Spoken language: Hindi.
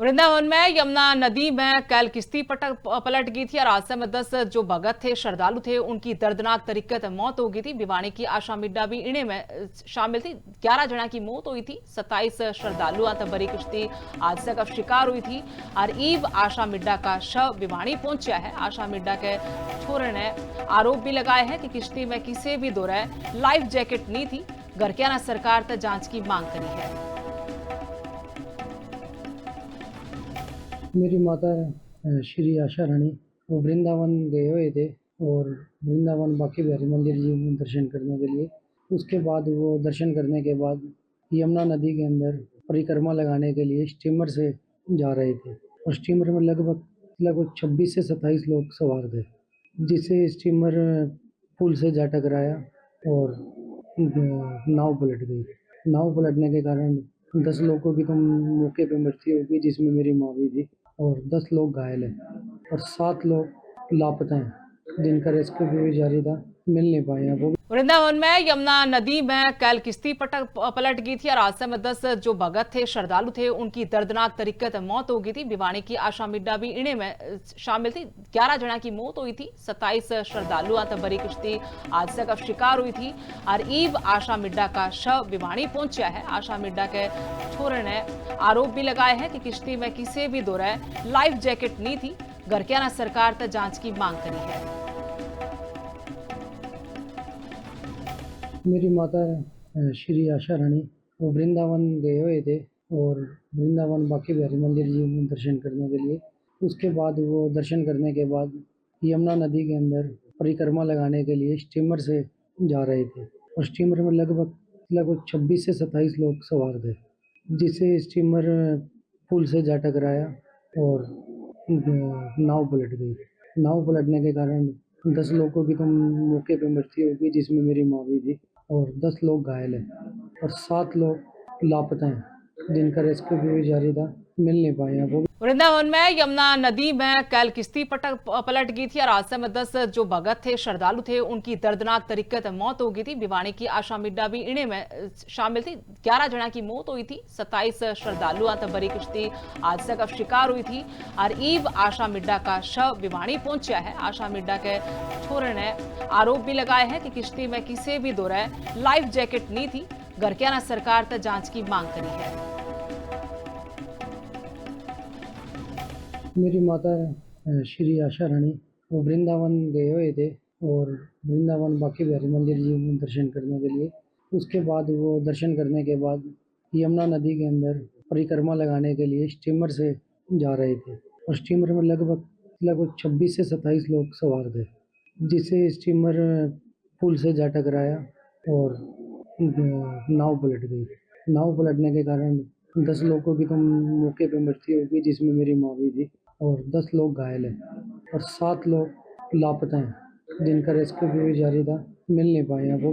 वृंदावन में यमुना नदी में कल किश्ती पलट गई थी और हादसे में 10 जो भगत थे, श्रद्धालु थे, उनकी दर्दनाक तरीके से मौत हो गई थी। भिवानी की आशा मिड्डा भी इन्हें में शामिल थी। 11 जना की मौत हुई थी। 27 श्रद्धालु बड़ी किश्ती हादसे का शिकार हुई थी और ईव आशा मिड्डा का शव भिवानी पहुंचा है। आशा मिड्डा के छोरे ने आरोप भी लगाया है कि किश्ती में किसी भी दौरे लाइफ जैकेट नहीं थी। घर के सरकार से जांच की मांग करी है। मेरी माता श्री आशा रानी वो वृंदावन गए हुए थे और वृंदावन बाकी बिहारी मंदिर जी में दर्शन करने के लिए। उसके बाद वो दर्शन करने के बाद यमुना नदी के अंदर परिक्रमा लगाने के लिए स्टीमर से जा रहे थे और स्टीमर में लगभग लगभग 26 से 27 लोग सवार थे, जिससे स्टीमर पुल से जा टकराया और नाव पलट गई। नाव पलटने के कारण 10 लोगों की तो मौके पे मृत्यु हो गई, जिसमें मेरी माँ भी थी, और 10 लोग घायल हैं और 7 लोग लापता हैं, जिनका रेस्क्यू भी जारी था, मिल नहीं पाए हैं वो। वृंदावन में यमुना नदी में कल किश्ती पलट गई थी और हादसे में 10 जो भगत थे, श्रद्धालु थे, उनकी दर्दनाक तरीके से मौत हो गई थी। भिवानी की आशा मिड्डा भी इन्हें में शामिल थी। 11 जना की मौत हुई थी। 27 श्रद्धालु बड़ी किश्ती हादसे का शिकार हुई थी और ईव आशा मिड्डा का शव भिवानी पहुंचा है। आशा मिड्डा के छोरे ने आरोप भी लगाया है कि किश्ती में किसी भी दौरे लाइफ जैकेट नहीं थी। घर के सरकार से जांच की मांग करी है। मेरी माता श्री आशा रानी वो वृंदावन गए हुए थे और वृंदावन बाकी बिहारी मंदिर जी में दर्शन करने के लिए। उसके बाद वो दर्शन करने के बाद यमुना नदी के अंदर परिक्रमा लगाने के लिए स्टीमर से जा रहे थे और स्टीमर में लगभग 26 से 27 लोग सवार थे, जिससे स्टीमर पुल से जा टकराया और नाव पलट गई। नाव पलटने के कारण 10 लोगों की तो मौके पे मृत्यु हो गई, जिसमें मेरी माँ भी थी, और 10 लोग घायल हैं और 7 लोग लापता हैं, जिनका रेस्क्यू भी जारी था, मिल नहीं पाए हैं वो। वृंदावन में यमुना नदी में कल किश्ती पलट गई थी और हादसे में 10 जो भगत थे, श्रद्धालु थे, उनकी दर्दनाक तरीके से मौत हो गई थी। भिवानी की आशा मिड्डा भी इन्हें में शामिल थी। 11 जना की मौत हुई थी। 27 श्रद्धालु बड़ी किश्ती हादसे का शिकार हुई थी और ईव आशा मिड्डा का शव भिवानी पहुंचा है। आशा मिड्डा के छोरे ने आरोप भी लगाया है कि किश्ती में किसी भी दौरे लाइफ जैकेट नहीं थी। घर के सरकार से जांच की मांग करी है। मेरी माता श्री आशा रानी वो वृंदावन गए हुए थे और वृंदावन बाकी बिहारी मंदिर जी में दर्शन करने के लिए। उसके बाद वो दर्शन करने के बाद यमुना नदी के अंदर परिक्रमा लगाने के लिए स्टीमर से जा रहे थे और स्टीमर में लगभग 26 से 27 लोग सवार थे, जिससे स्टीमर पुल से जा टकराया और नाव पलट गई। नाव पलटने के कारण 10 लोगों की तो मौके पे मृत्यु हो गई, जिसमें मेरी माँ भी थी, और 10 लोग घायल हैं और 7 लोग लापता हैं, जिनका रेस्क्यू भी जारी था, मिल नहीं पाए हैं वो।